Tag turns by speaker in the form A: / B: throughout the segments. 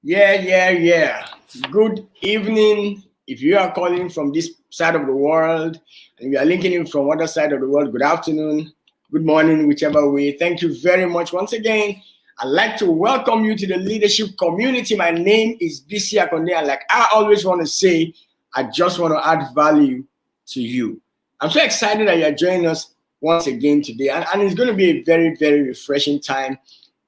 A: Yeah. Good evening. If you are calling from this side of the world and you are linking in from other side of the world, good afternoon, good morning, whichever way. Thank you very much once again. I'd like to welcome you to the leadership community. My name is BC Akonde, and like I always want to say, I just want to add value to you. I'm so excited that you're joining us once again today, and it's going to be a very, very refreshing time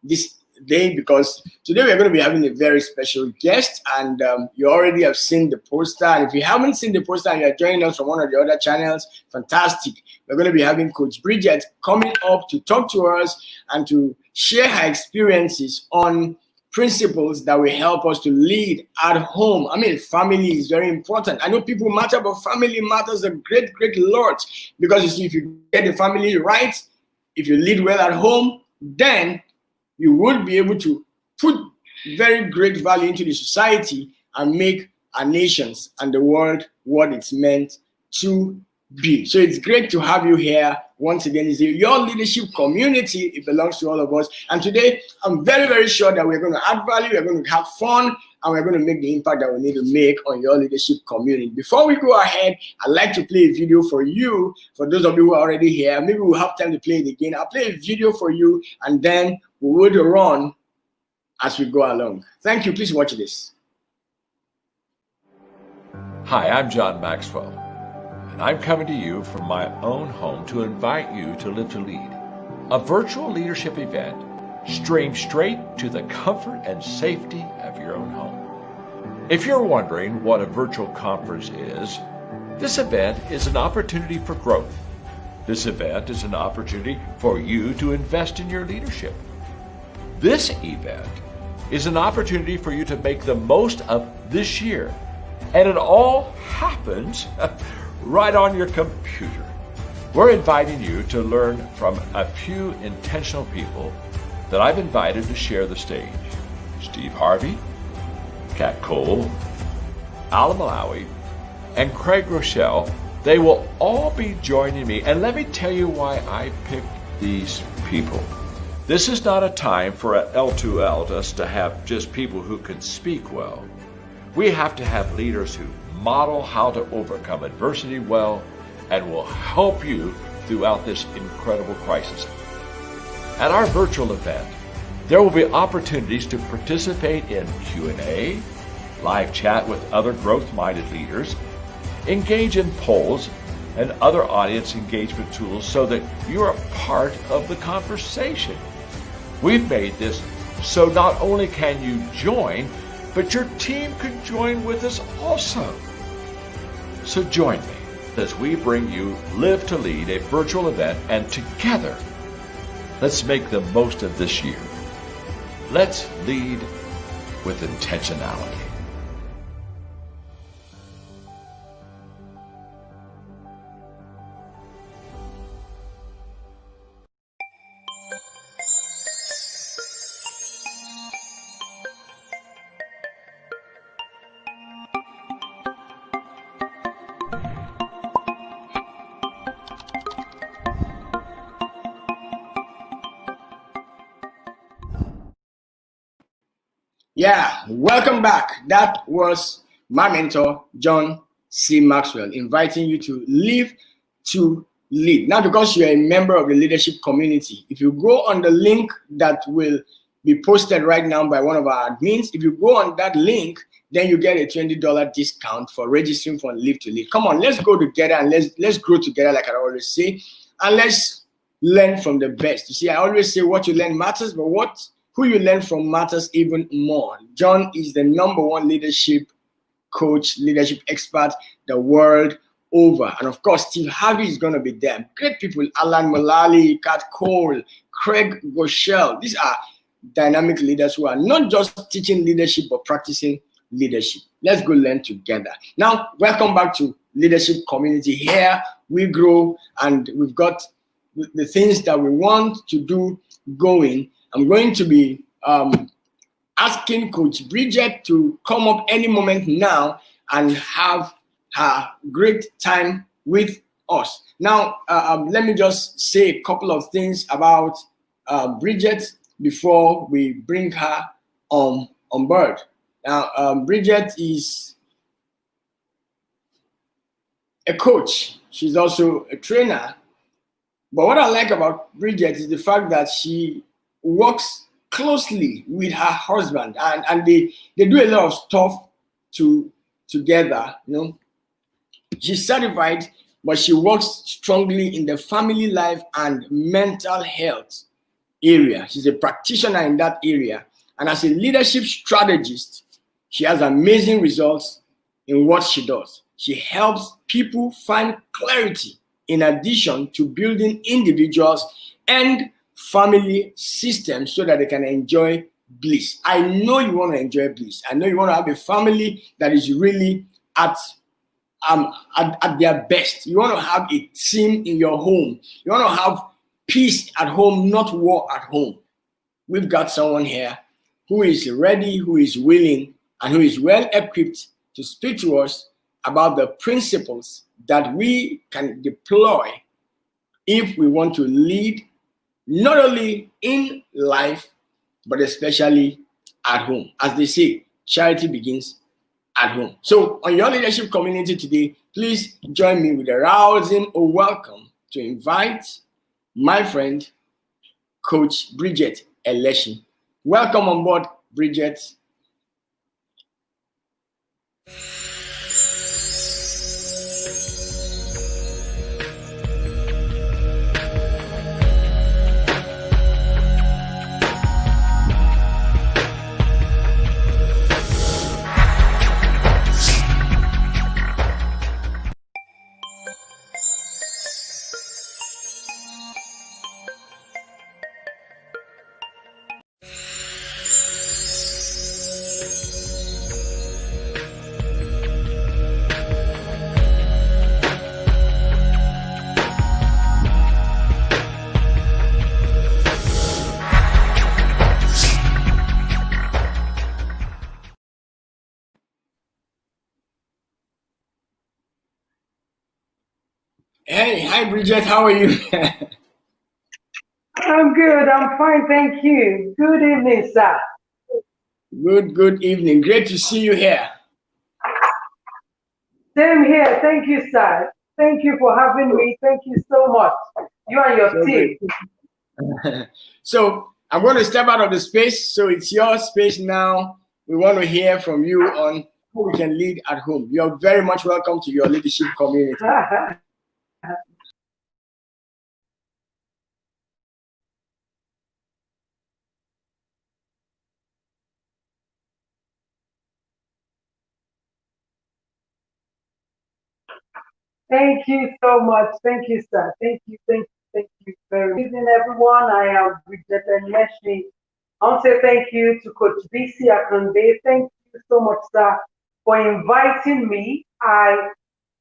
A: this day because today we're going to be having a very special guest, and you already have seen the poster. And if you haven't seen the poster and you're joining us from one of the other channels, fantastic. We're going to be having Coach Bridget coming up to talk to us and to share her experiences on principles that will help us to lead at home. I mean, family is very important. I know people matter, but family matters a great, great lot, because you see, if you get the family right, if you lead well at home, then you would be able to put very great value into the society and make our nations and the world what it's meant to be. So it's great to have you here once again. It's your leadership community. It belongs to all of us. And today, I'm very, very sure that we're going to add value, we're going to have fun, and we're going to make the impact that we need to make on your leadership community. Before we go ahead, I'd like to play a video for you. For those of you who are already here, maybe we'll have time to play it again. I'll play a video for you, and then we would run as we go along. Thank you. Please watch this.
B: Hi, I'm John Maxwell, and I'm coming to you from my own home to invite you to Live to Lead, a virtual leadership event streamed straight to the comfort and safety of your own home. If you're wondering what a virtual conference is, this event is an opportunity for growth. This event is an opportunity for you to invest in your leadership. This event is an opportunity for you to make the most of this year, and it all happens right on your computer. We're inviting you to learn from a few intentional people that I've invited to share the stage. Steve Harvey, Kat Cole, Ala Malawi, and Craig Rochelle. They will all be joining me, and let me tell you why I picked these people. This is not a time for a L2L, just to have just people who can speak well. We have to have leaders who model how to overcome adversity well and will help you throughout this incredible crisis. At our virtual event, there will be opportunities to participate in Q&A, live chat with other growth-minded leaders, engage in polls and other audience engagement tools so that you're a part of the conversation. We've made this so not only can you join, but your team can join with us also. So join me as we bring you Live to Lead, a virtual event, and together, let's make the most of this year. Let's lead with intentionality.
A: Yeah, welcome back. That was my mentor, John C. Maxwell, inviting you to Live to Lead. Now, because you're a member of the leadership community, if you go on the link that will be posted right now by one of our admins, if you go on that link, then you get a $20 discount for registering for Live to Lead. Come on, let's go together and let's grow together, like I always say, and let's learn from the best. You see, I always say what you learn matters, but who you learn from matters even more. John is the #1 leadership coach, leadership expert the world over. And of course, Steve Harvey is going to be there. Great people, Alan Mulally, Kat Cole, Craig Rochelle. These are dynamic leaders who are not just teaching leadership, but practicing leadership. Let's go learn together. Now, welcome back to Leadership Community. Here we grow, and we've got the things that we want to do going. I'm going to be asking Coach Bridget to come up any moment now and have a great time with us. Now, let me just say a couple of things about Bridget before we bring her on board. Now, Bridget is a coach. She's also a trainer. But what I like about Bridget is the fact that she works closely with her husband, and they do a lot of stuff together. She's certified, but she works strongly in the family life and mental health area. She's a practitioner in that area. And as a leadership strategist, she has amazing results in what she does. She helps people find clarity in addition to building individuals and family systems so that they can enjoy bliss. I know you want to enjoy bliss. I know you want to have a family that is really at their best. You want to have a team in your home. You want to have peace at home, not war at home. We've got someone here who is ready, who is willing, and who is well equipped to speak to us about the principles that we can deploy if we want to lead not only in life, but especially at home. As they say, charity begins at home. So on your leadership community today, please join me with a rousing welcome to invite my friend, Coach Bridget Eleshi. Welcome on board, Bridget. Hey, hi Bridget, how are you?
C: I'm good. I'm fine. Thank you. Good evening, sir.
A: Good evening. Great to see you here.
C: Same here. Thank you, sir. Thank you for having me. Thank you so much. You and your
A: So
C: team.
A: So I'm going to step out of the space. So it's your space now. We want to hear from you on how we can lead at home. You're very much welcome to your leadership community.
C: Thank you so much. Thank you, sir. Thank you very much. Good evening, everyone. I am Bridget Leslie. I want to say thank you to Coach BC Akande. Thank you so much, sir, for inviting me. I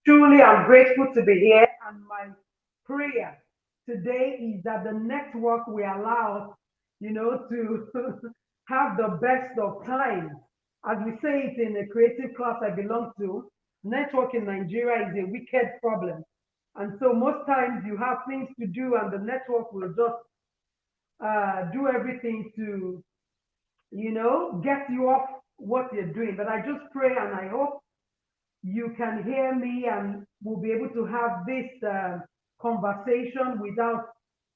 C: truly am grateful to be here, and my prayer today is that the network will allow us, to have the best of times. As we say it in a creative class I belong to, network in Nigeria is a wicked problem. And so most times you have things to do and the network will just do everything to, get you off what you're doing. But I just pray and I hope you can hear me and we'll be able to have this conversation without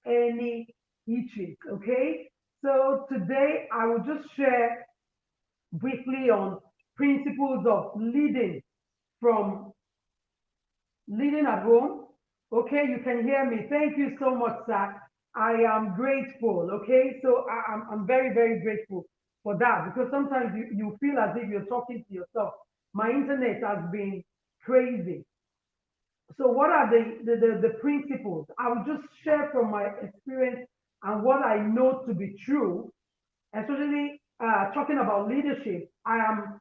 C: any issues, okay? So today I will just share briefly on principles of from leading at home. Okay, you can hear me. Thank you so much, sir. I am grateful. Okay, so I'm very, very grateful for that because sometimes you feel as if you're talking to yourself. My internet has been crazy. So what are the principles? I will just share from my experience and what I know to be true, especially talking about leadership. I am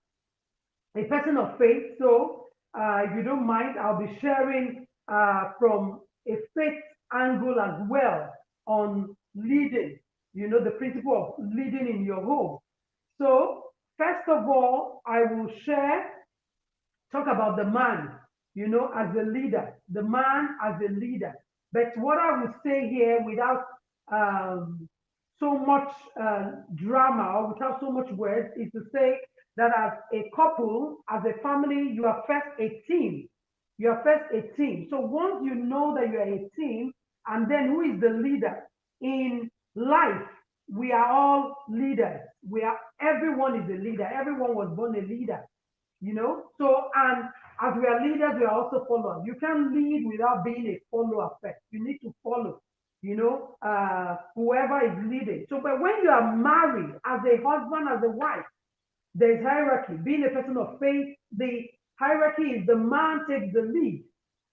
C: a person of faith, so if you don't mind, I'll be sharing from a faith angle as well on leading, the principle of leading in your home. So, first of all, I will talk about the man, as a leader, the man as a leader. But what I will say here without so much drama or without so much words is to say that as a couple, as a family, you are first a team. You are first a team. So once you know that you are a team, and then who is the leader in life? We are all leaders. Everyone is a leader. Everyone was born a leader. So, and as we are leaders, we are also followers. You can't lead without being a follower first. You need to follow, whoever is leading. So, but when you are married as a husband, as a wife, there's hierarchy. Being a person of faith, the hierarchy is the man takes the lead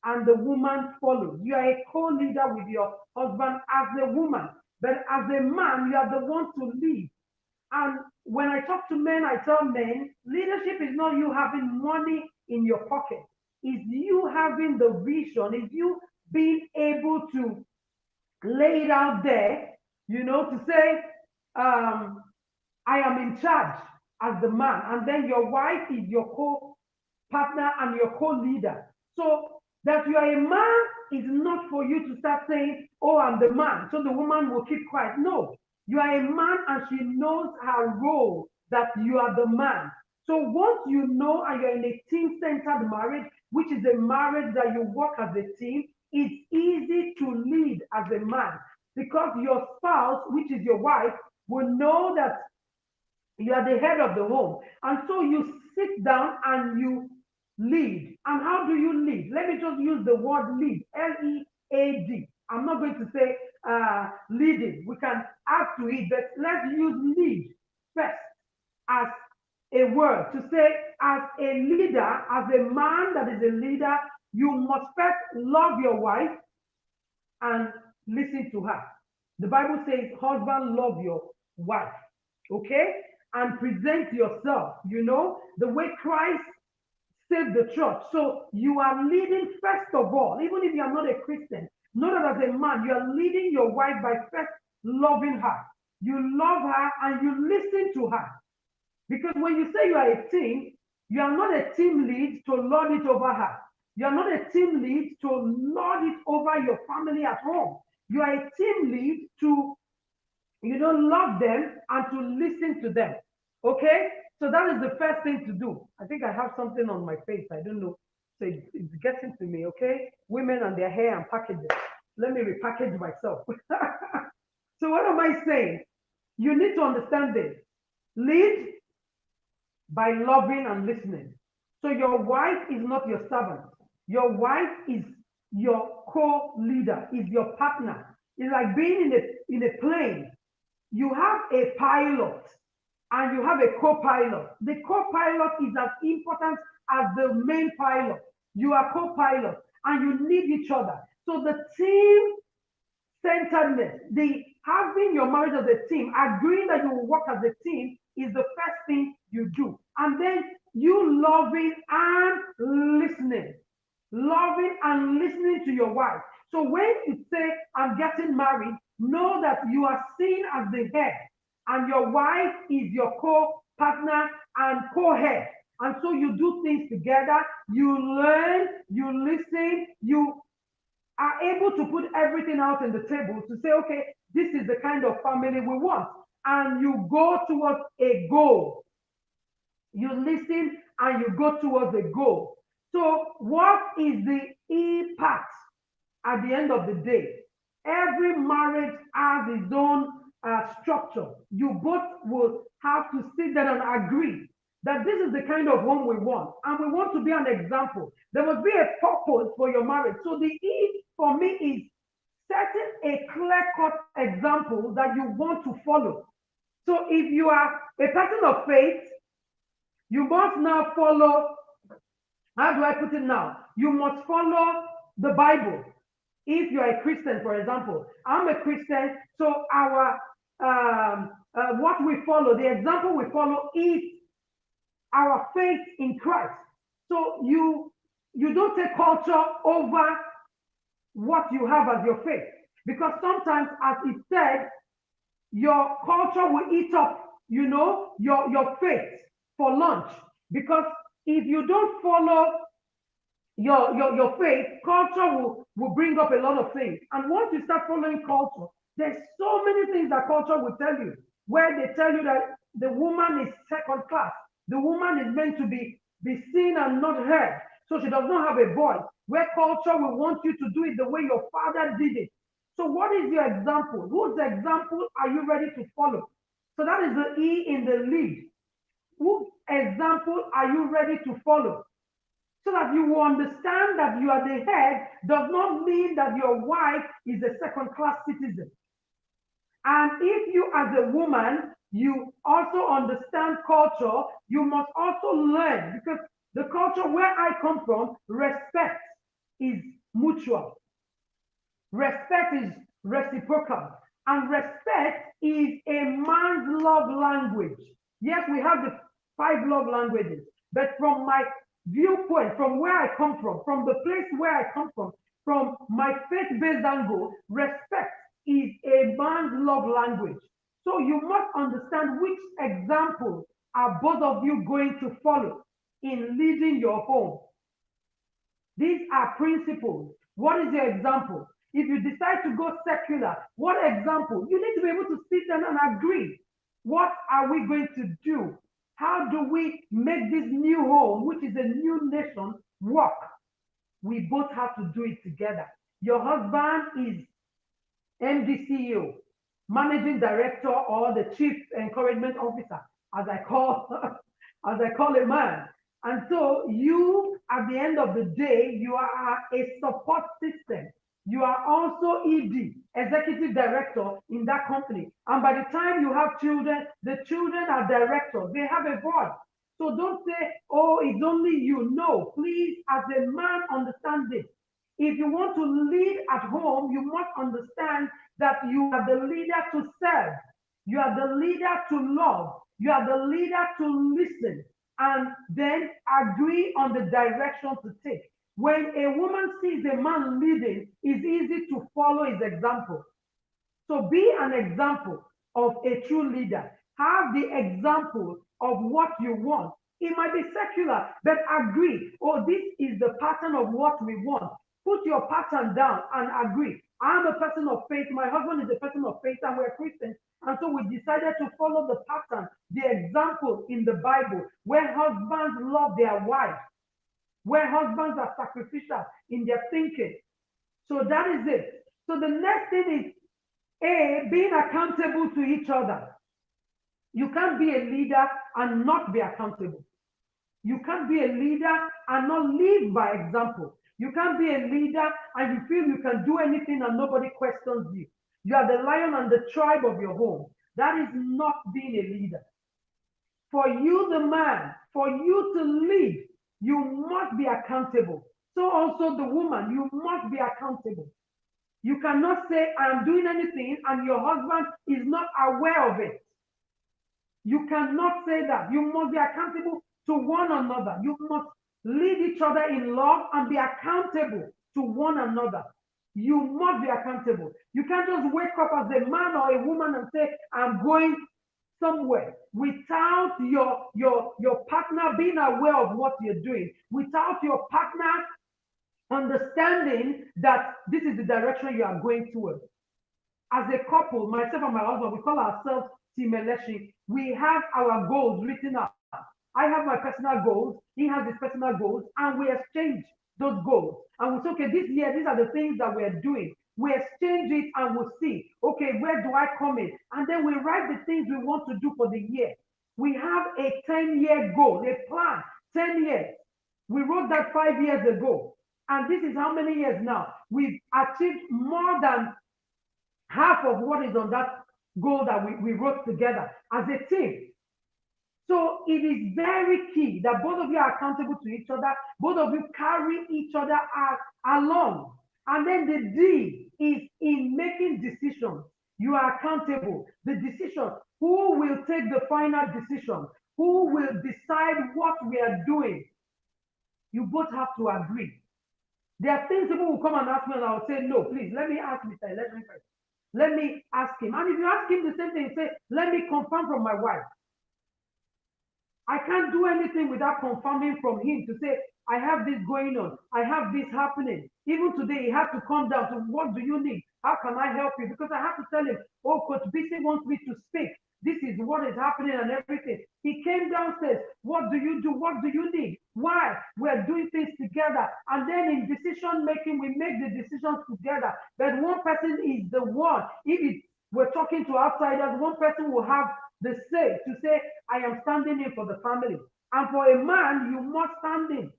C: and the woman follows. You are a co-leader with your husband as a woman, but as a man, you are the one to lead. And when I talk to men, I tell men, leadership is not you having money in your pocket. It's you having the vision. It's you being able to lay it out there, to say, I am in charge as the man. And then your wife is your co-partner and your co-leader. So that you are a man is not for you to start saying, oh, I'm the man, so the woman will keep quiet. No, you are a man and she knows her role, that you are the man. So once you know and you're in a team-centered marriage, which is a marriage that you work as a team, it's easy to lead as a man because your spouse, which is your wife, will know that you are the head of the home. And so you sit down and you lead. And how do you lead? Let me just use the word lead, L-E-A-D. I'm not going to say leading. We can add to it, but let's use lead first as a word to say, as a leader, as a man that is a leader, you must first love your wife and listen to her. The Bible says, husband, love your wife, okay? And present yourself, the way Christ saved the church. So you are leading first of all, even if you are not a Christian, not as a man, you are leading your wife by first loving her. You love her and you listen to her. Because when you say you are a team, you are not a team lead to lord it over her. You are not a team lead to lord it over your family at home. You are a team lead to, love them and to listen to them. Okay? So that is the first thing to do. I think I have something on my face. I don't know. So it's getting to me, okay? Women and their hair and packaging. Let me repackage myself. So what am I saying? You need to understand this. Lead by loving and listening. So your wife is not your servant. Your wife is your co-leader, is your partner. It's like being in a plane. You have a pilot and you have a co-pilot. The co-pilot is as important as the main pilot. You are co-pilot and you need each other. So the team centeredness, the having your marriage as a team, agreeing that you will work as a team is the first thing you do. And then you loving and listening. Loving and listening to your wife. So when you say, I'm getting married, know that you are seen as the head and your wife is your co-partner and co-head. And so you do things together, you learn, you listen, you are able to put everything out on the table to say, okay, this is the kind of family we want. And you go towards a goal. You listen and you go towards a goal. So what is the E part at the end of the day? Every marriage has its own structure. You both will have to sit down and agree that this is the kind of home we want. And we want to be an example. There must be a purpose for your marriage. So the E for me is setting a clear-cut example that you want to follow. So if you are a person of faith, you must now follow, how do I put it now? You must follow the Bible. If you are a Christian, for example, I'm a Christian, so our what we follow, the example we follow is our faith in Christ. So you don't take culture over what you have as your faith. Because sometimes, as it said, your culture will eat up, your faith for lunch. Because if you don't follow your faith, culture will bring up a lot of things. And once you start following culture, there's so many things that culture will tell you, where they tell you that the woman is second class, The woman is meant to be seen and not heard. So she does not have a voice. Where culture will want you to do it the way your father did it. So what is your example? Whose example are you ready to follow? So that is the E in the lead. Whose example are you ready to follow? So that you will understand that you are the head does not mean that your wife is a second-class citizen. And if you as a woman, you also understand culture, you must also learn, because the culture where I come from, respect is mutual. Respect is reciprocal. And respect is a man's love language. Yes, we have the 5 love languages, but from my viewpoint, from where I come from the place where I come from my faith-based angle, respect is a man's love language. So you must understand which example are both of you going to follow in leading your home. These are principles. What is your example? If you decide to go secular, what example? You need to be able to sit down and agree. What are we going to do? How do we make this new home, which is a new nation, work? We both have to do it together. Your husband is MD CEO, managing director, or the chief encouragement officer, as I call a man. And so you, at the end of the day, you are a support system. You are also ED, executive director in that company. And by the time you have children, the children are directors. They have a voice. So don't say, oh, it's only you. No, please, as a man, understand this. If you want to lead at home, you must understand that you are the leader to serve. You are the leader to love. You are the leader to listen. And then agree on the direction to take. When a woman sees a man leading, it's easy to follow his example. So be an example of a true leader. Have the example of what you want. It might be secular, but agree. Oh, this is the pattern of what we want. Put your pattern down and agree. I'm a person of faith. My husband is a person of faith, and we're Christians. And so we decided to follow the pattern, the example in the Bible, where husbands love their wives, where husbands are sacrificial in their thinking. So that is it. So the next thing is being accountable to each other. You can't be a leader and not be accountable. You can't be a leader and not live by example. You can't be a leader and you feel you can do anything and nobody questions you. You are the lion and the tribe of your home. That is not being a leader. For you, the man, for you to lead, you must be accountable. So also the woman, you must be accountable. You cannot say, I am doing anything, and your husband is not aware of it. You cannot say that. You must be accountable to one another. You must lead each other in love and be accountable to one another. You must be accountable. You can't just wake up as a man or a woman and say, I'm going somewhere without your partner being aware of what you're doing, without your partner understanding that this is the direction you are going towards. As a couple, myself and my husband, we call ourselves Team Eleshi. We have our goals written out. I have my personal goals, he has his personal goals, and we exchange those goals. And we say, okay, this year, these are the things that we're doing. We exchange it and we'll see, okay, where do I come in? And then we write the things we want to do for the year. We have a 10-year goal, a plan, 10 years. We wrote that 5 years ago. And this is how many years now? We've achieved more than half of what is on that goal that we wrote together as a team. So it is very key that both of you are accountable to each other, both of you carry each other along. And then the D is in making decisions. You are accountable. The decision, who will take the final decision? Who will decide what we are doing? You both have to agree. There are things people will come and ask me and I'll say, no, please, let me ask Mr. Election first. Let me ask him. And if you ask him the same thing, say, let me confirm from my wife. I can't do anything without confirming from him to say, I have this going on. I have this happening. Even today, he had to come down to, what do you need? How can I help you? Because I have to tell him, oh, Coach BC wants me to speak. this is what is happening and everything. He came downstairs. What do you do? What do you need? Why? We're doing things together. And then in decision making, we make the decisions together. But one person is the one. We're talking to outsiders, one person will have the say to say, I am standing in for the family. And for a man, you must stand in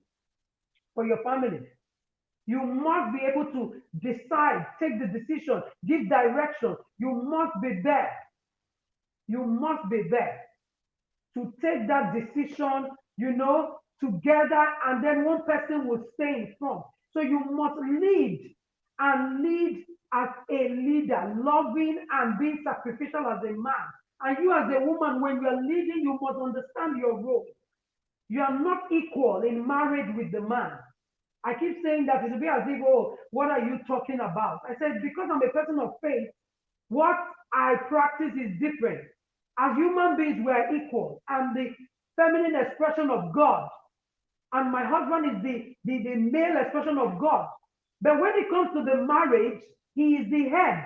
C: for your family. You must be able to decide, take the decision, give direction. You must be there. You must be there to take that decision, together, and then one person will stay in front. So you must lead and lead as a leader, loving and being sacrificial as a man. And you as a woman, when you are leading, you must understand your role. You are not equal in marriage with the man. I keep saying that it will be as if, oh, what are you talking about? I said, because I'm a person of faith, what I practice is different. As human beings, we are equal. I'm the feminine expression of God. And my husband is the male expression of God. But when it comes to the marriage, he is the head.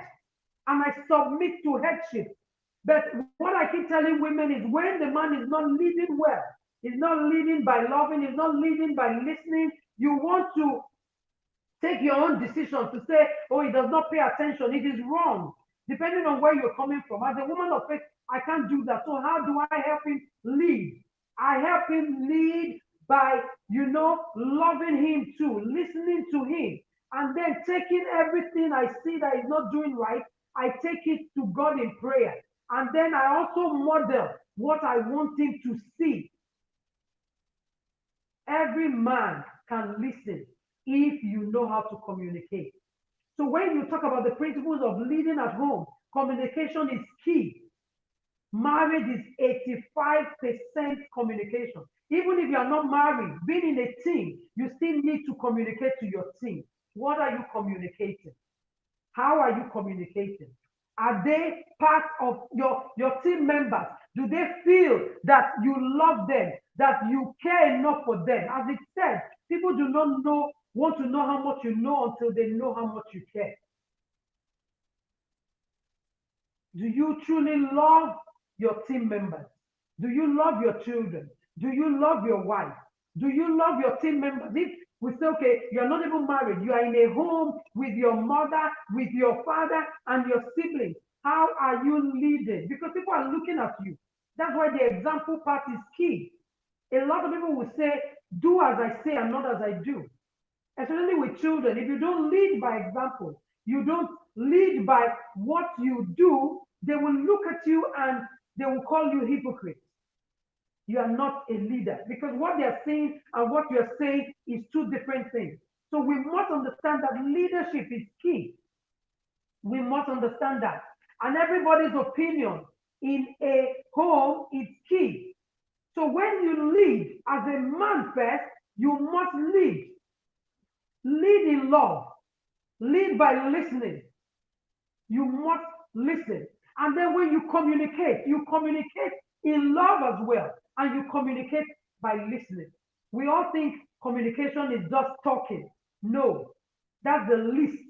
C: And I submit to headship. But what I keep telling women is when the man is not leading well, he's not leading by loving, he's not leading by listening, you want to take your own decision to say, oh, he does not pay attention. It is wrong, depending on where you're coming from. As a woman of faith, I can't do that. So how do I help him lead? I help him lead by, loving him too, listening to him, and then taking everything I see that he's not doing right, I take it to God in prayer. And then I also model what I want him to see. Every man can listen if you know how to communicate. So when you talk about the principles of leading at home, communication is key. Marriage is 85% communication. Even if you are not married, being in a team, you still need to communicate to your team. What are you communicating? How are you communicating? Are they part of your team members? Do they feel that you love them, that you care enough for them? As it said, people do not want to know how much you know until they know how much you care. Do you truly love your team members? Do you love your children? Do you love your wife? Do you love your team members? If we say, okay, you're not even married, you are in a home with your mother, with your father, and your siblings. How are you leading? Because people are looking at you. That's why the example part is key. A lot of people will say, do as I say and not as I do. Especially with children, if you don't lead by example, you don't lead by what you do, they will look at you and they will call you hypocrite. You are not a leader because what they are saying and what you are saying is two different things. So we must understand that leadership is key. We must understand that. And everybody's opinion in a home is key. So when you lead as a man first, you must lead. Lead in love. Lead by listening. You must listen. And then when you communicate in love as well. And you communicate by listening. We all think communication is just talking. No, that's the least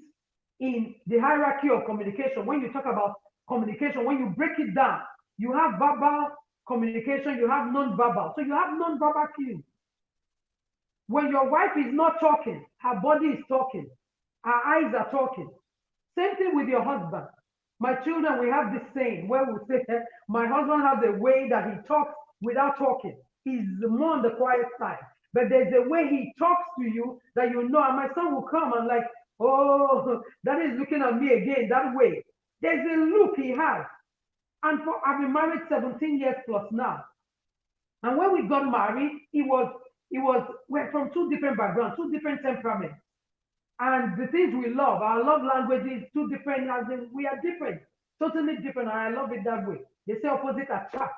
C: in the hierarchy of communication. When you talk about communication, when you break it down, you have verbal communication, you have non-verbal. So you have non-verbal cues. When your wife is not talking, her body is talking, her eyes are talking. Same thing with your husband. My children, we have this saying where we say, my husband has a way that he talks without talking. He's more on the quiet side. But there's a way he talks to you that you know, and my son will come and like, oh, that is looking at me again, that way. There's a look he has. And I've been married 17 years plus now. And when we got married, we're from two different backgrounds, two different temperaments. And the things we love, our love language is two different, as in we are different, totally different, and I love it that way. They say opposite attract.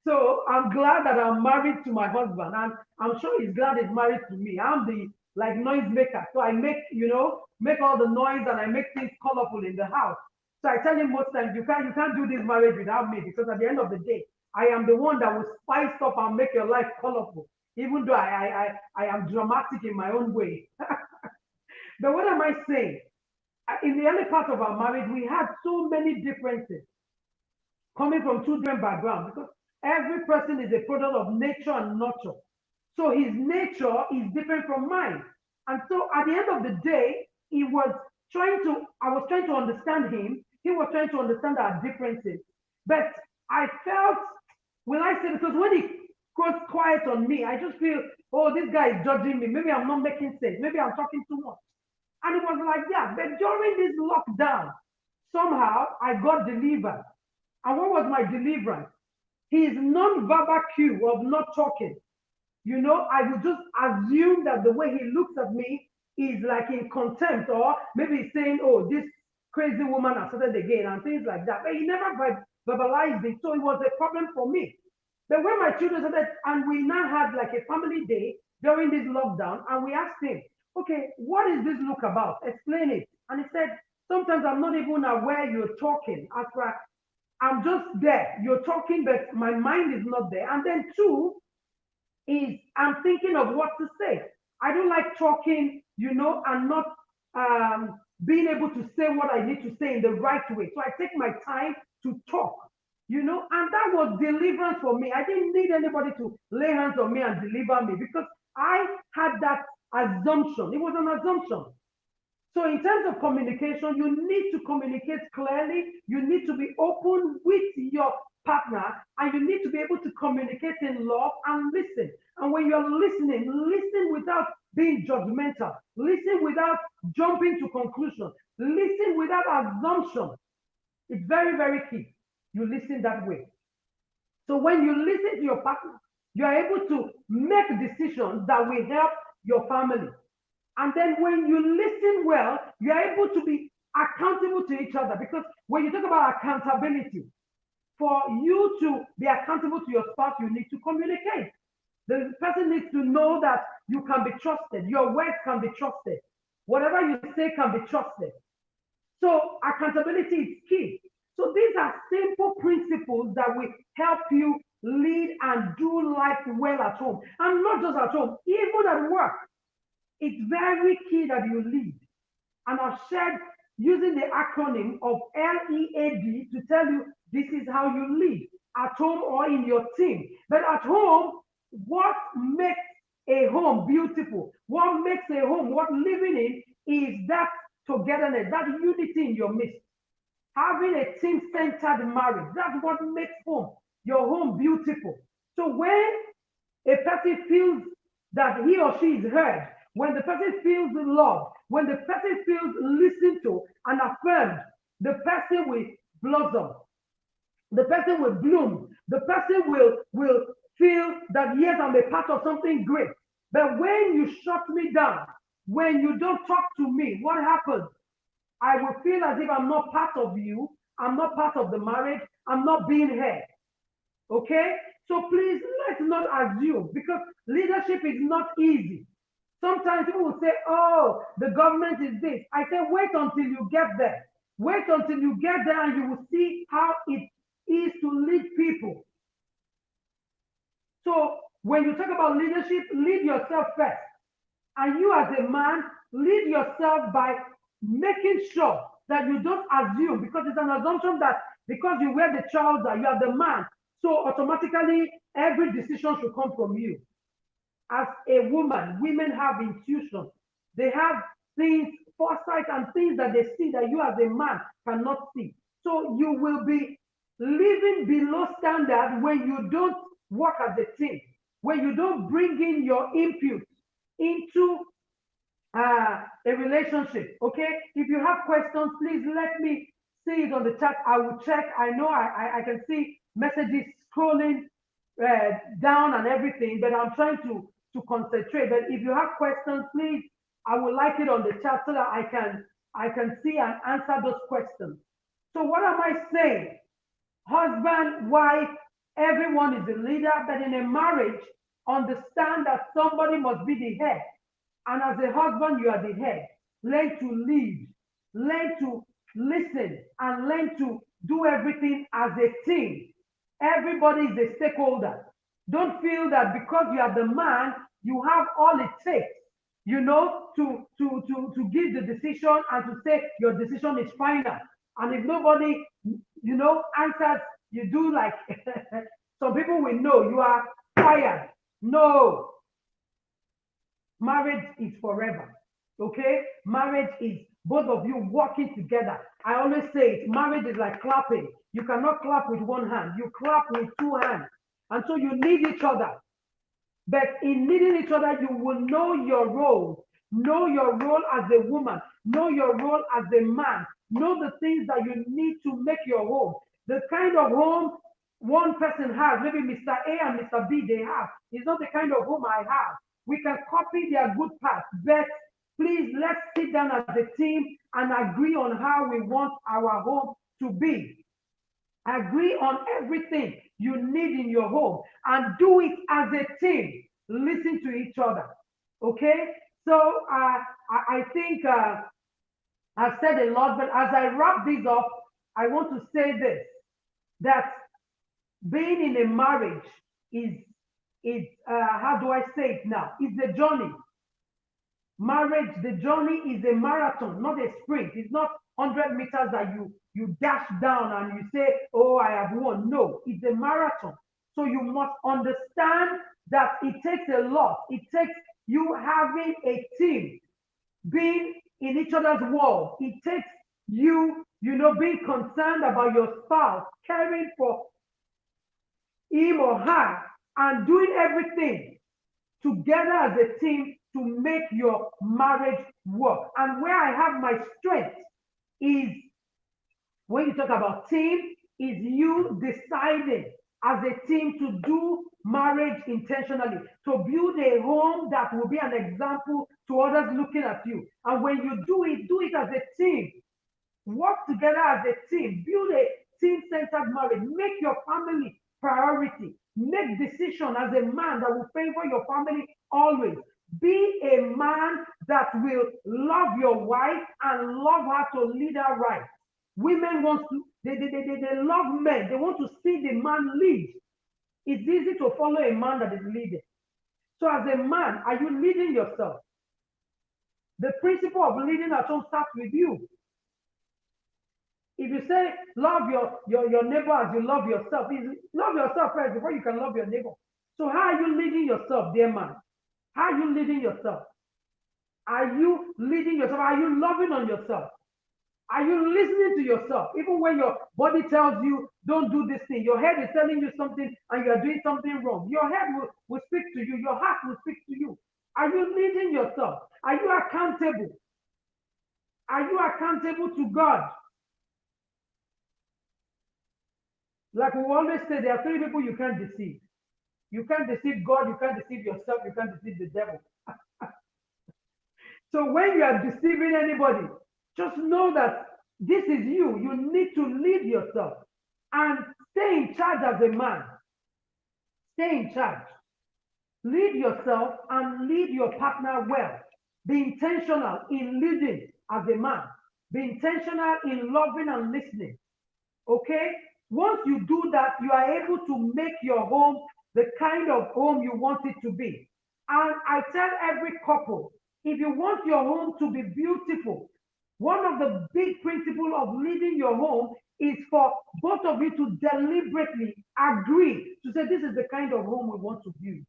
C: So I'm glad that I'm married to my husband, and I'm sure he's glad he's married to me. I'm the noise maker. So I make all the noise and I make things colorful in the house. So I tell him most times, you can't do this marriage without me, because at the end of the day, I am the one that will spice up and make your life colorful, even though I am dramatic in my own way. But what am I saying? In the early part of our marriage, we had so many differences. coming from two different backgrounds, because every person is a product of nature and nurture. So his nature is different from mine. And so at the end of the day, I was trying to understand him. He was trying to understand our differences. But I felt, will I say, because when he goes quiet on me, I just feel, oh, this guy is judging me. Maybe I'm not making sense. Maybe I'm talking too much. And it was like that. But during this lockdown, somehow I got delivered. And what was my deliverance? His non-verbal cue of not talking. You know, I would just assume that the way he looks at me is like in contempt, or maybe he's saying, oh, this crazy woman has started again, and things like that. But he never verbalized it, so it was a problem for me. But when my children started, and we now had like a family day during this lockdown, and we asked him, okay, what is this look about? Explain it. And he said, sometimes I'm not even aware you're talking. I'm just there. You're talking, but my mind is not there. And then two, is I'm thinking of what to say. I don't like talking, you know, and not being able to say what I need to say in the right way. So I take my time to talk, you know, and that was deliverance for me. I didn't need anybody to lay hands on me and deliver me, because I had that assumption. It was an assumption. So in terms of communication, you need to communicate clearly. You need to be open with your partner, and you need to be able to communicate in love and listen. And when you're listening, listen without being judgmental. Listen without jumping to conclusion. Listen without assumption. It's very, very key. You listen that way. So when you listen to your partner, you are able to make decisions that will help your family. And then when you listen well, you are able to be accountable to each other. Because when you talk about accountability, for you to be accountable to your spouse, you need to communicate. The person needs to know that you can be trusted. Your words can be trusted. Whatever you say can be trusted. So accountability is key. So these are simple principles that will help you lead and do life well at home. And not just at home, even at work. It's very key that you lead. And I've shared using the acronym of LEAD to tell you this is how you lead at home or in your team. But at home, what makes a home beautiful, what makes a home worth living in, is that togetherness, that unity in your midst. Having a team-centered marriage, that's what makes your home beautiful. So when a person feels that he or she is heard, when the person feels loved, when the person feels listened to and affirmed, the person will blossom. The person will bloom. The person will feel that, yes, I'm a part of something great. But when you shut me down, when you don't talk to me, what happens? I will feel as if I'm not part of you. I'm not part of the marriage. I'm not being heard. Okay? So please, let's not assume, because leadership is not easy. Sometimes people will say, oh, the government is this. I say, wait until you get there. Wait until you get there and you will see how it is to lead people. So when you talk about leadership, lead yourself first. And you as a man, lead yourself by making sure that you don't assume, because it's an assumption that because you wear the trouser, you are the man. So automatically, every decision should come from you. As a woman, women have intuition. They have things, foresight, and things that they see that you as a man cannot see. So you will be living below standard when you don't work as a team, when you don't bring in your input into a relationship. Okay, if you have questions, please let me see it on the chat. I will check. I know I can see messages scrolling down and everything, but I'm trying to concentrate. But if you have questions, please, I would like it on the chat so that I can see and answer those questions. So what am I saying? Husband, wife, everyone is a leader, but in a marriage, understand that somebody must be the head. And as a husband, you are the head. Learn to lead, learn to listen, and learn to do everything as a team. Everybody is a stakeholder. Don't feel that because you are the man, you have all it takes, you know, to give the decision and to say your decision is final. And if nobody, you know, answers You do like some people will know you are tired. No, marriage is forever. Okay? Marriage is both of you working together. I always say it, marriage is like clapping. You cannot clap with one hand, you clap with two hands. And so you need each other. But in needing each other, you will know your role. Know your role as a woman. Know your role as a man. Know the things that you need to make your home. The kind of home one person has, maybe Mr. A and Mr. B, they have, is not the kind of home I have. We can copy their good parts, but please let's sit down as a team and agree on how we want our home to be. Agree on everything you need in your home and do it as a team. Listen to each other. Okay? So I think I've said a lot, but as I wrap this up, I want to say this, that being in a marriage is how do I say it now? It's a journey. Marriage, the journey is a marathon, not a sprint. It's not 100 meters that you dash down and you say, oh, I have won. No, it's a marathon. So you must understand that it takes a lot. It takes you having a team, being in each other's world. It takes you, being concerned about your spouse, caring for him or her, and doing everything together as a team to make your marriage work. And where I have my strength is when you talk about team, is you deciding as a team to do marriage intentionally, to build a home that will be an example to others looking at you. And when you do it as a team. Work together as a team. Build a team-centered marriage. Make your family priority. Make decision as a man that will favor your family always. Be a man that will love your wife and love her to lead her right. Women want to, they love men. They want to see the man lead. It's easy to follow a man that is leading. So as a man, are you leading yourself? The principle of leading at home starts with you. If you say love your neighbor as you love yourself, love yourself first before you can love your neighbor. So how are you leading yourself, dear man? How are you leading yourself? Are you leading yourself? Are you loving on yourself? Are you listening to yourself? Even when your body tells you, don't do this thing, your head is telling you something and you are doing something wrong. Your head will speak to you. Your heart will speak to you. Are you leading yourself? Are you accountable? Are you accountable to God? Like we always say, there are three people you can't deceive. You can't deceive God, you can't deceive yourself, you can't deceive the devil. So when you are deceiving anybody, just know that this is you. You need to lead yourself and stay in charge as a man. Stay in charge. Lead yourself and lead your partner well. Be intentional in leading as a man. Be intentional in loving and listening. Okay? Once you do that, you are able to make your home the kind of home you want it to be. And I tell every couple, if you want your home to be beautiful, one of the big principles of leading your home is for both of you to deliberately agree to say, this is the kind of home we want to build.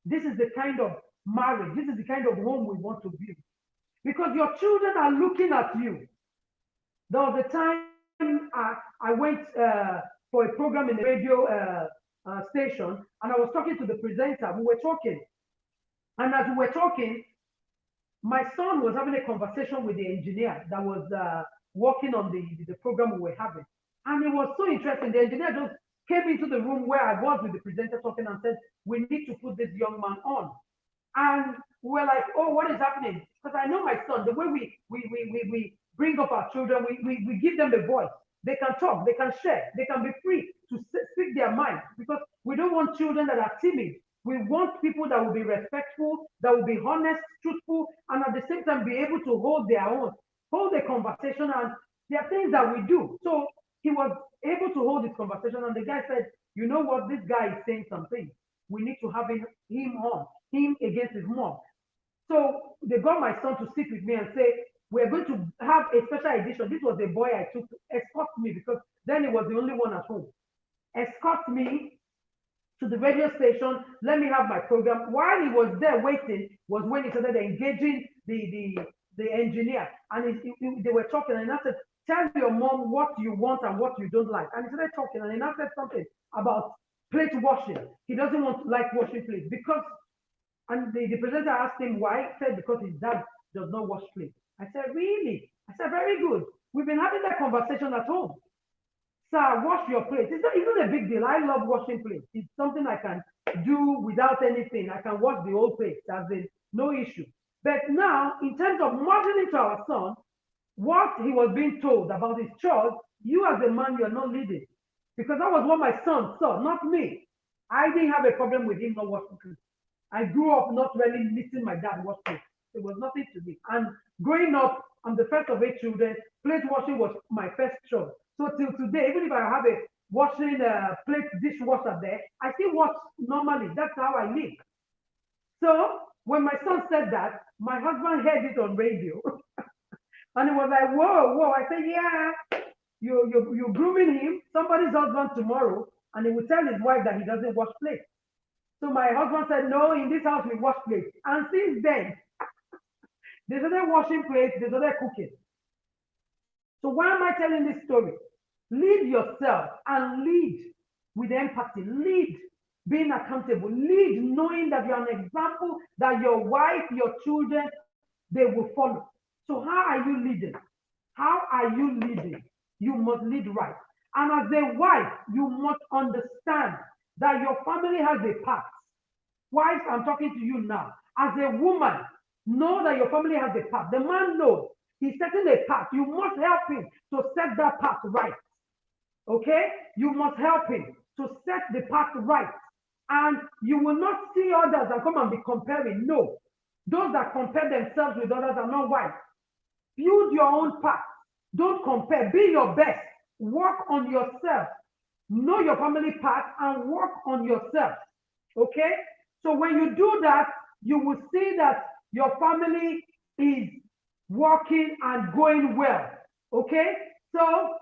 C: This is the kind of marriage, this is the kind of home we want to build. Because your children are looking at you. There was a time I went for a program in the radio station, and I was talking to the presenter. We were talking, and as we were talking, my son was having a conversation with the engineer that was working on the program we were having. And it was so interesting. The engineer just came into the room where I was with the presenter talking and said, we need to put this young man on. And we were like, oh, what is happening? Because I know my son, the way we bring up our children, we give them a voice. They can talk, they can share, they can be free to speak their mind, because we don't want children that are timid. We want people that will be respectful, that will be honest, truthful, and at the same time be able to hold their own, hold a conversation. And there are things that we do. So he was able to hold this conversation, and the guy said, you know what, this guy is saying something. We need to have him on, him against his mom. So they got my son to sit with me and say, we're going to have a special edition. This was a boy I took to escort me because then he was the only one at home. Escort me to the radio station, let me have my program. While he was there waiting was when he started engaging the engineer. And they were talking, and I said, tell your mom what you want and what you don't like. And he started talking, and he now said something about plate washing. He doesn't want to like washing plates because, and the presenter asked him why. He said because his dad does not wash plates. I said, really? I said, very good. We've been having that conversation at home. Sir, wash your plates. It's not a big deal. I love washing plates. It's something I can do without anything. I can wash the old plates. There's been no issue. But now, in terms of modeling to our son, what he was being told about his church, you as a man, you're not leading. Because that was what my son saw, not me. I didn't have a problem with him not washing plates. I grew up not really missing my dad wash plates. It was nothing to me. And growing up, I'm the first of 8 children. Plate washing was my first chore. So till today, even if I have a washing plate dishwasher there, I still wash normally. That's how I live. So when my son said that, my husband heard it on radio. And he was like, whoa, whoa. I said, yeah, you're grooming him, somebody's husband tomorrow, and he will tell his wife that he doesn't wash plates. So my husband said, no, in this house we wash plates. And since then, they started washing plates, they started cooking. So why am I telling this story? Lead yourself and lead with empathy. Lead being accountable. Lead knowing that you're an example that your wife, your children, they will follow. So how are you leading? How are you leading? You must lead right. And as a wife, you must understand that your family has a path. Wives, I'm talking to you now. As a woman, know that your family has a path. The man knows he's setting a path. You must help him to set that path right. Okay? You must help him to set the path right. And you will not see others and come and be comparing. No. Those that compare themselves with others are not wise. Build your own path. Don't compare. Be your best. Work on yourself. Know your family path and work on yourself. Okay? So when you do that, you will see that your family is working and going well. Okay? So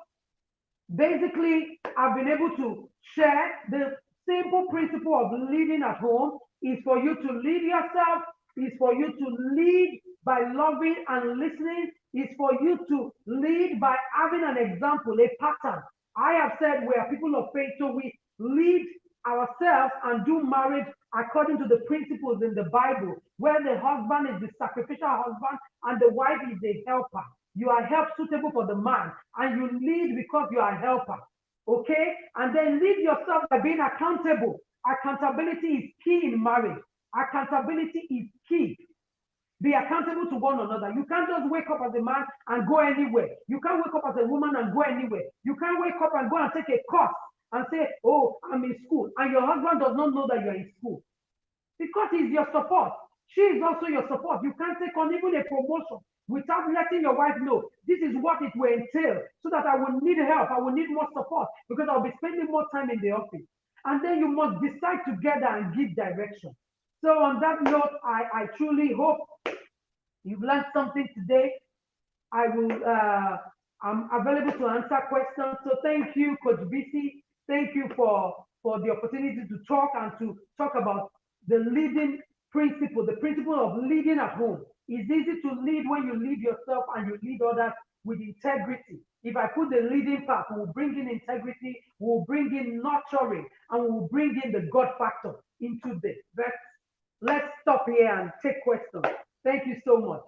C: basically, I've been able to share the simple principle of leading at home is for you to lead yourself, is for you to lead by loving and listening, is for you to lead by having an example, a pattern. I have said we are people of faith, so we lead ourselves and do marriage according to the principles in the Bible, where the husband is the sacrificial husband and the wife is the helper. You are help suitable for the man, and you lead because you are a helper. Okay? And then lead yourself by being accountable. Accountability is key in marriage. Accountability is key. Be accountable to one another. You can't just wake up as a man and go anywhere. You can't wake up as a woman and go anywhere. You can't wake up and go and take a course and say, oh, I'm in school. And your husband does not know that you're in school. Because he's your support. She is also your support. You can't take on even a promotion without letting your wife know this is what it will entail, so that I will need help, I will need more support because I'll be spending more time in the office. And then you must decide together and give direction. So on that note, I truly hope you've learned something today. I'm available to answer questions. So thank you, Coach BC. Thank you for the opportunity to talk and to talk about the leading principle, the principle of leading at home. It's easy to lead when you lead yourself and you lead others with integrity. If I put the leading part, we'll bring in integrity, we'll bring in nurturing, and we'll bring in the God factor into this. But let's stop here and take questions. Thank you so much.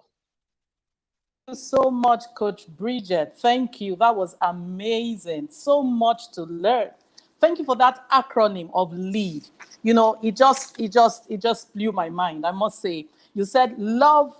D: Thank you so much, Coach Bridget. Thank you. That was amazing. So much to learn. Thank you for that acronym of LEAD. You know, it just blew my mind, I must say. You said love,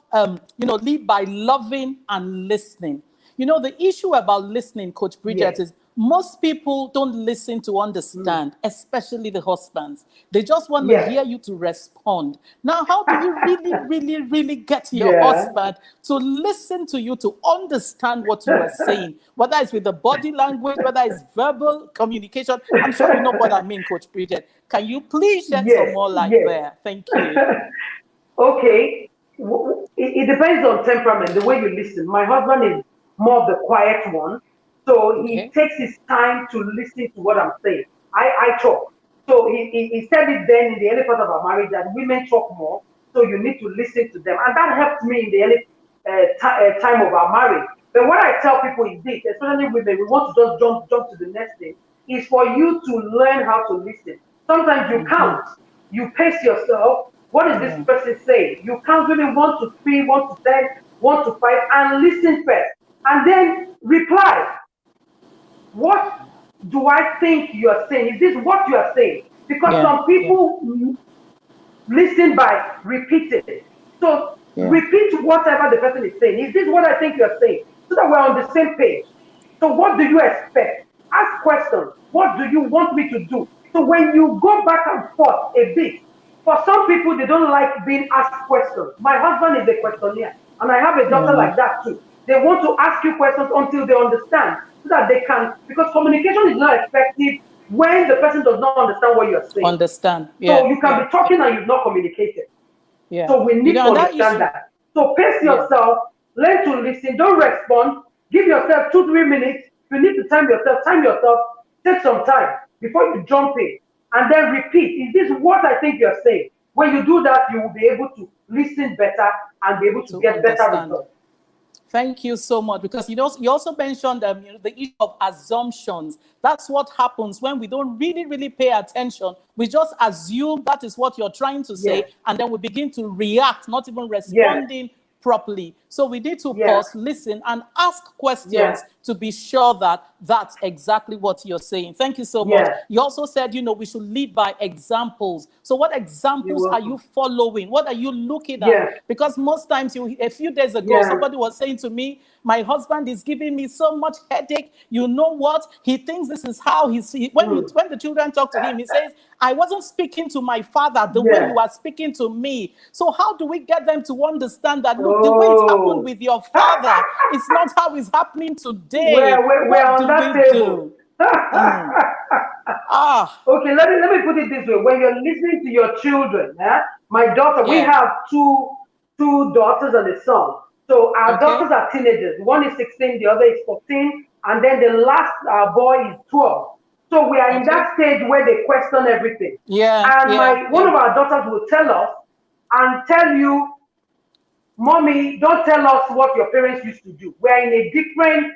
D: lead by loving and listening. You know, the issue about listening, Coach Bridget, is most people don't listen to understand, especially the husbands. They just want to hear you to respond. Now, how do you really, really, really get your husband to listen to you, to understand what you are saying? Whether it's with the body language, whether it's verbal communication. I'm sure you know what I mean, Coach Bridget. Can you please shed some more light there? Thank you.
C: Okay. it depends on temperament, the way you listen. My husband is more of the quiet one, so he
D: Okay.
C: takes his time to listen to what I'm saying. I talk. So he said it then in the early part of our marriage that women talk more, so you need to listen to them. And that helped me in the early time of our marriage. But what I tell people is this, especially women, we want to just jump to the next thing, is for you to learn how to listen. Sometimes you count, you pace yourself. What is this
D: Yeah.
C: person saying? You count really 1 to 3, 1 to 10, 1 to 5, and listen first. And then reply. What do I think you are saying? Is this what you are saying? Because
D: Yeah.
C: some people listen by repeating. So
D: Yeah.
C: repeat whatever the person is saying. Is this what I think you're saying? So that we're on the same page. So what do you expect? Ask questions. What do you want me to do? So when you go back and forth a bit, for some people, they don't like being asked questions. My husband is a questionnaire, and I have a daughter
D: Yeah.
C: like that too. They want to ask you questions until they understand, so that they can, because communication is not effective when the person does not understand what you're saying.
D: Understand.
C: So
D: Yeah.
C: you can
D: Yeah.
C: be talking and you've not communicated.
D: Yeah.
C: So we
D: You
C: need
D: know,
C: to
D: and that
C: understand
D: issue.
C: that. So pace
D: Yeah.
C: yourself, learn to listen, don't respond. Give yourself 2-3 minutes. You need to time yourself, take some time before you jump in. And then repeat. Is this what I think you're saying? When you do that, you will be able to listen better and be able to
D: To
C: get better
D: understand.
C: results.
D: Thank you so much, because you also mentioned the issue of assumptions. That's what happens when we don't really pay attention. We just assume that is what you're trying to
C: Yes,
D: say, and then we begin to react, not even
C: yes,
D: responding properly. So we need to
C: yes,
D: pause, listen, and ask
C: yes,
D: questions to be sure that that's exactly what you're saying. Thank you so much.
C: yes.
D: You also said, we should lead by examples. So what
C: You're
D: examples are you
C: welcome.
D: following? What are you looking at?
C: Yes,
D: Because most times, a few days ago,
C: yes,
D: somebody was saying to me, my husband is giving me so much headache. You know what? He thinks this is how when the children talk to him, he says, I wasn't speaking to my father the way
C: yes.
D: you are speaking to me. So how do we get them to understand that, look, the way it happened
C: Oh,
D: with your father, it's not how it's happening today.
C: we're
D: What
C: on
D: do
C: that
D: we
C: table.
D: do? Ah,
C: Okay, let me put it this way. When you're listening to your children, my daughter, we
D: yeah.
C: have two daughters and a son. So our
D: Okay.
C: daughters are teenagers. One is 16, the other is 14, and then the last boy is 12. So we are in
D: Okay.
C: that stage where they question everything.
D: Yeah.
C: And
D: Yeah.
C: my one
D: Yeah.
C: of our daughters will tell us and tell you, Mommy, don't tell us what your parents used to do. We're in a different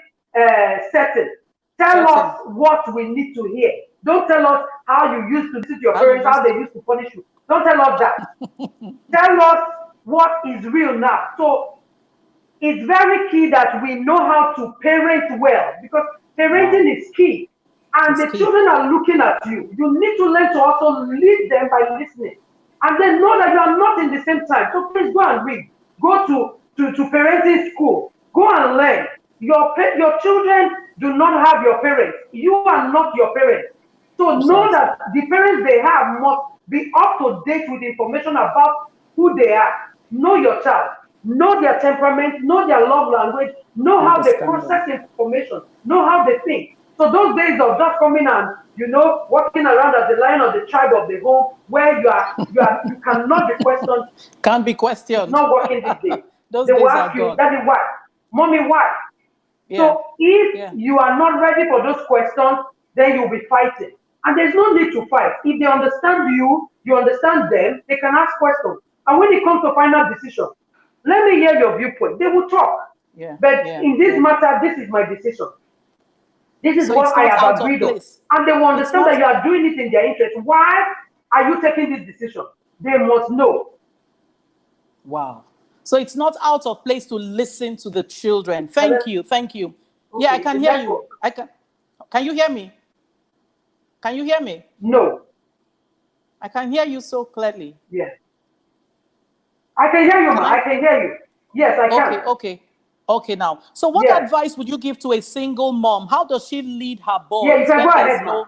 C: setting. Tell us
D: Certain.
C: what we need to hear. Don't tell us how you used to listen to your
D: How you
C: parents, how
D: used
C: they
D: to.
C: used to punish you. Don't tell us that. Tell us what is real now. So it's very key that we know how to parent well, because
D: Wow.
C: parenting is key. And
D: It's
C: the
D: key.
C: children are looking at you. You need to learn to also lead them by listening. And then know that you are not in the same time. So please go and read. Go to parenting school. Go and learn. Your children do not have your parents. You are not your parents. So know
D: Precisely.
C: that the parents they have must be up to date with information about who they are. Know your child. Know their temperament. Know their love language. Know how they
D: Understand them.
C: process information. Know how they think. So those days of just coming and walking around as the lion of the tribe of the home, where you cannot be questioned,
D: Can't be
C: it's
D: questioned.
C: not working these days.
D: Those
C: They will
D: days are
C: ask you,
D: gone.
C: Daddy, why? Mommy, why?
D: Yeah.
C: So if
D: Yeah.
C: you are not ready for those questions, then you'll be fighting. And there's no need to fight. If they understand you, you understand them, they can ask questions. And when it comes to final decision, let me hear your viewpoint. They will talk.
D: Yeah.
C: But
D: Yeah.
C: in this
D: Yeah.
C: matter, this is my decision. This is
D: So
C: what
D: it's
C: I
D: not
C: have
D: out of
C: agreed on.
D: place.
C: And they will
D: It's
C: understand that
D: not.
C: you are doing it in their interest. Why are you taking this decision? They must know.
D: Wow. So it's not out of place to listen to the children.
C: Hello?
D: Thank you. Thank you. Yeah, I
C: Okay,
D: can
C: the
D: hear you.
C: network.
D: I can. Can you hear me? Can you hear me?
C: No.
D: I can hear you so clearly.
C: Yes. I can hear you,
D: Can
C: ma.
D: I?
C: I can hear you. Yes, I can.
D: Okay, okay. Okay, now. So what
C: Yes.
D: advice would you give to a single mom? How does she lead her
C: Yeah, you
D: boys
C: can go
D: when there's
C: ahead, ma.
D: no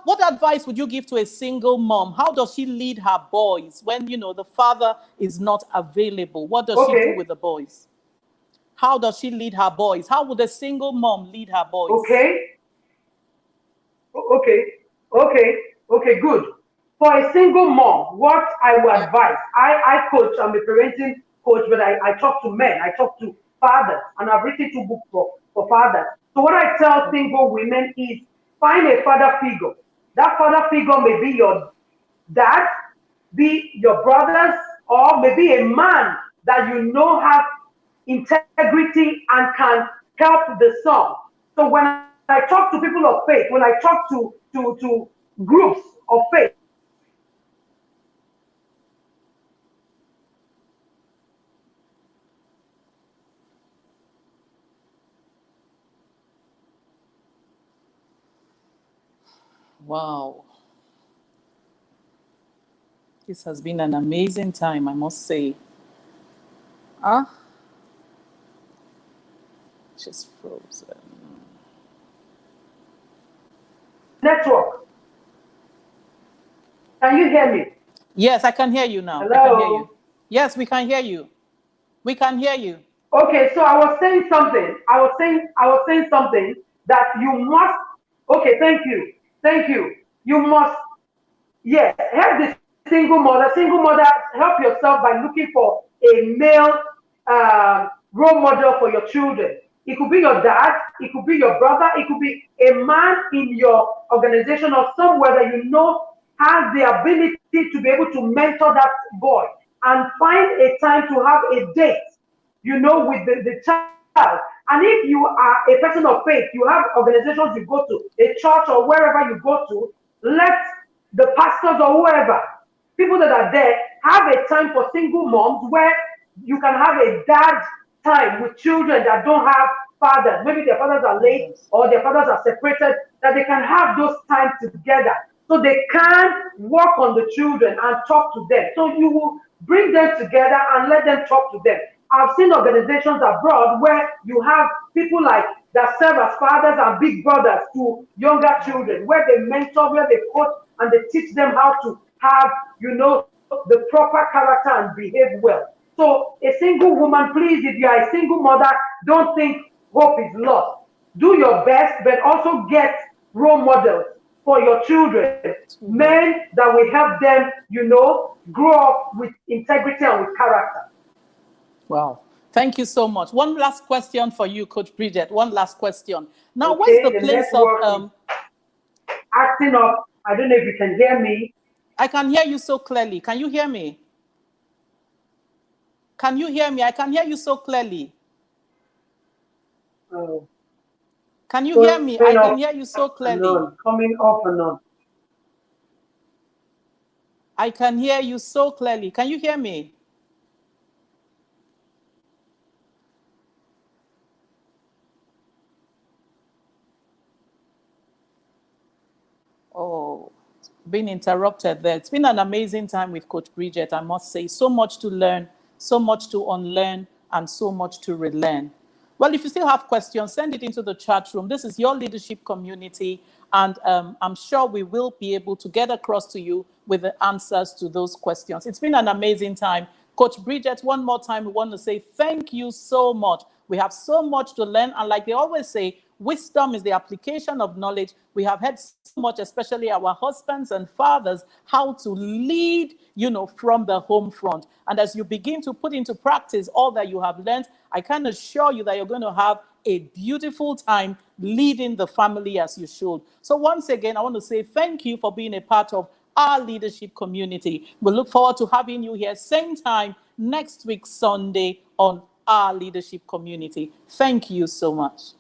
D: what advice would you give to a single mom? How does she lead her boys when the father is not available? What does she do
C: Okay.
D: with the boys? How does she lead her boys? How would a single mom lead her boys?
C: Okay. Okay. Okay. Okay, good. For a single mom, what I would
D: Yeah.
C: advise, I coach, I'm a parenting coach, but I talk to men, I talk to fathers, and I've written 2 books for fathers. So what I tell single women is find a father figure. That father figure may be your dad, be your brothers, or maybe a man that you know have integrity and can help the son. So when I talk to people of faith, when I talk to groups of faith,
D: Wow. This has been an amazing time, I must say. Ah, she's frozen.
C: network. Can you hear me?
D: Yes, I can hear you now.
C: Hello?
D: I can hear you. Yes, we can hear you. We can hear you.
C: Okay, so I was saying something. I was saying something that you must. Okay, thank you. Thank you. You must, yes, help the single mother. Single mother, help yourself by looking for a male role model for your children. It could be your dad, it could be your brother, it could be a man in your organization or somewhere that you know has the ability to be able to mentor that boy, and find a time to have a date, with the child. And if you are a person of faith, you have organizations you go to, a church or wherever you go to, let the pastors or whoever, people that are there, have a time for single moms where you can have a dad time with children that don't have fathers. Maybe their fathers are late or their fathers are separated, that they can have those times together so they can work on the children and talk to them. So you will bring them together and let them talk to them. I've seen organizations abroad where you have people like that serve as fathers and big brothers to younger children, where they mentor, where they coach, and they teach them how to have, the proper character and behave well. So a single woman, please, if you are a single mother, don't think hope is lost. Do your best, but also get role models for your children, men that will help them, grow up with integrity and with character.
D: Wow. Thank you so much. One last question for you, Coach Bridget. One last question. Now,
C: Okay,
D: where's the place of
C: acting up? I don't know if you can hear me.
D: I can hear you so clearly. Can you hear me? Can you hear me? I can hear you so clearly.
C: Oh.
D: Can you hear me? I can hear you so clearly.
C: Coming off and on.
D: I can hear you so clearly. Can you hear me? Oh, being interrupted there. It's been an amazing time with Coach Bridget, I must say. So much to learn, so much to unlearn, and so much to relearn. Well, if you still have questions, send it into the chat room. This is your leadership community, and I'm sure we will be able to get across to you with the answers to those questions. It's been an amazing time. Coach Bridget, one more time, we want to say thank you so much. We have so much to learn, and like they always say, wisdom is the application of knowledge. We have heard so much, especially our husbands and fathers, how to lead, from the home front. And as you begin to put into practice all that you have learned, I can assure you that you're going to have a beautiful time leading the family as you should. So once again, I want to say thank you for being a part of our leadership community. We look forward to having you here same time next week, Sunday, on our leadership community. Thank you so much.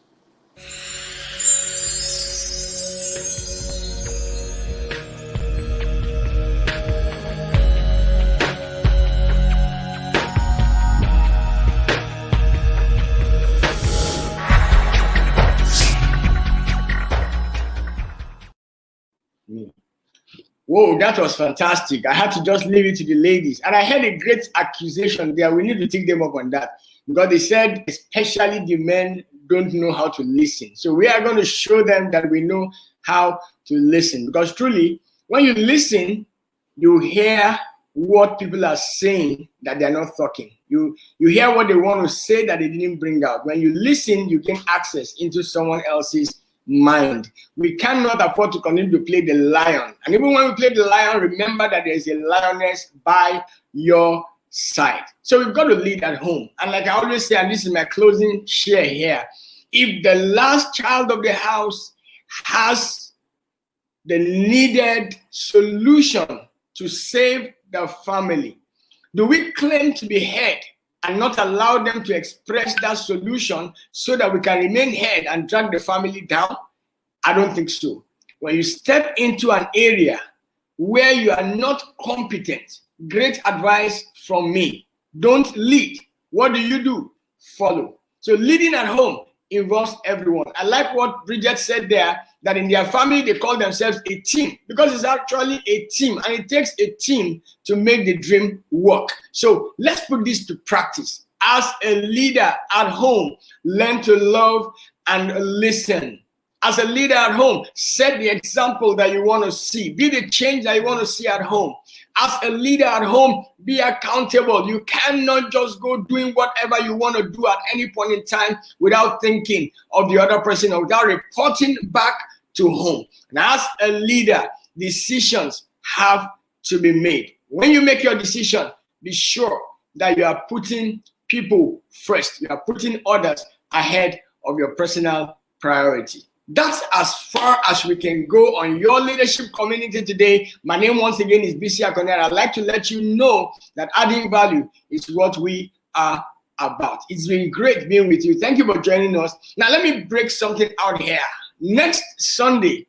A: Whoa, that was fantastic. I had to just leave it to the ladies. And I heard a great accusation there. We need to take them up on that, because they said, especially the men don't know how to listen. So we are going to show them that we know how to listen, because truly, when you listen, you hear what people are saying that they're not talking. You hear what they want to say that they didn't bring out. When you listen, you gain access into someone else's mind. We cannot afford to continue to play the lion. And even when we play the lion, remember that there is a lioness by your side. So we've got to lead at home. And like I always say, and this is my closing share here, if the last child of the house has the needed solution to save the family, do we claim to be head and not allow them to express that solution so that we can remain head and drag the family down? I don't think so. When you step into an area where you are not competent, great advice from me. Don't lead. What do? Follow. So leading at home involves everyone. I like what Bridget said there, that in their family they call themselves a team, because it's actually a team, and it takes a team to make the dream work. So let's put this to practice. As a leader at home, learn to love and listen. As a leader at home, set the example that you want to see. Be the change that you want to see at home. As a leader at home, be accountable. You cannot just go doing whatever you want to do at any point in time without thinking of the other person or without reporting back to home. And as a leader, decisions have to be made. When you make your decision, be sure that you are putting people first. You are putting others ahead of your personal priority. That's as far as we can go on your leadership community today. My name once again is BC Akonde. I'd like to let you know that adding value is what we are about. It's been great being with you. Thank you for joining us. Now let me break something out here. Next Sunday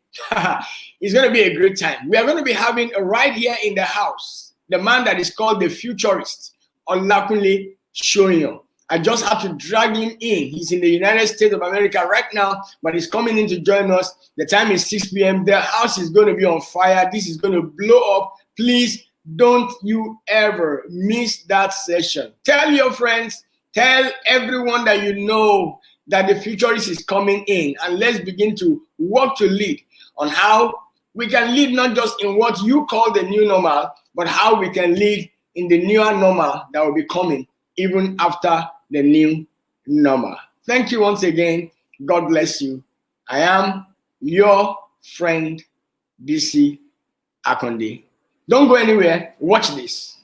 A: is going to be a great time. We are going to be having right here in the house the man that is called the futurist, Olakunle Shoyin. I just had to drag him in. He's in the United States of America right now, but he's coming in to join us. The time is 6 p.m. The house is going to be on fire. This is going to blow up. Please don't you ever miss that session. Tell your friends, tell everyone that you know that the futurist is coming in, and let's begin to work to lead on how we can lead not just in what you call the new normal, but how we can lead in the newer normal that will be coming even after the new normal. Thank you once again. God bless you. I am your friend, BC Akonde. Don't go anywhere. Watch this.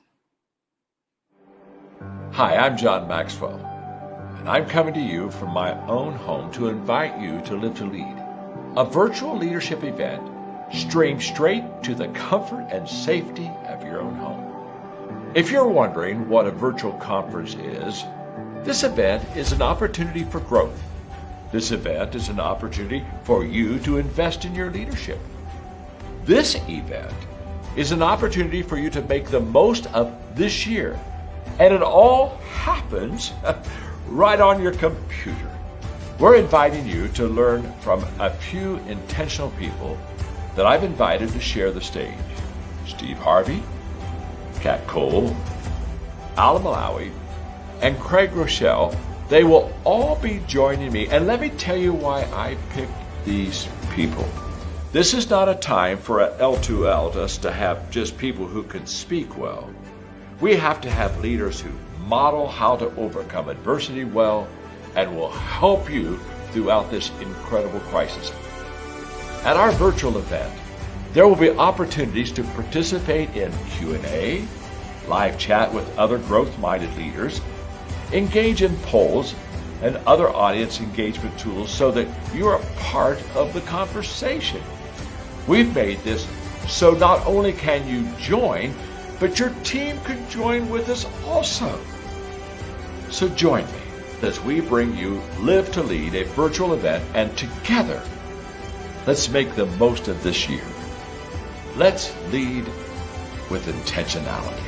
B: Hi, I'm John Maxwell, and I'm coming to you from my own home to invite you to Live to Lead, a virtual leadership event streamed straight to the comfort and safety of your own home. If you're wondering what a virtual conference is, this event is an opportunity for growth. This event is an opportunity for you to invest in your leadership. This event is an opportunity for you to make the most of this year. And it all happens right on your computer. We're inviting you to learn from a few intentional people that I've invited to share the stage. Steve Harvey, Kat Cole, Ala Malawi, and Craig Rochelle. They will all be joining me. And let me tell you why I picked these people. This is not a time for a L2L, just to have just people who can speak well. We have to have leaders who model how to overcome adversity well and will help you throughout this incredible crisis. At our virtual event, there will be opportunities to participate in Q&A, live chat with other growth-minded leaders, engage in polls and other audience engagement tools so that you are part of the conversation. We've made this so not only can you join, but your team can join with us also. So join me as we bring you Live to Lead, a virtual event, and together, let's make the most of this year. Let's lead with intentionality.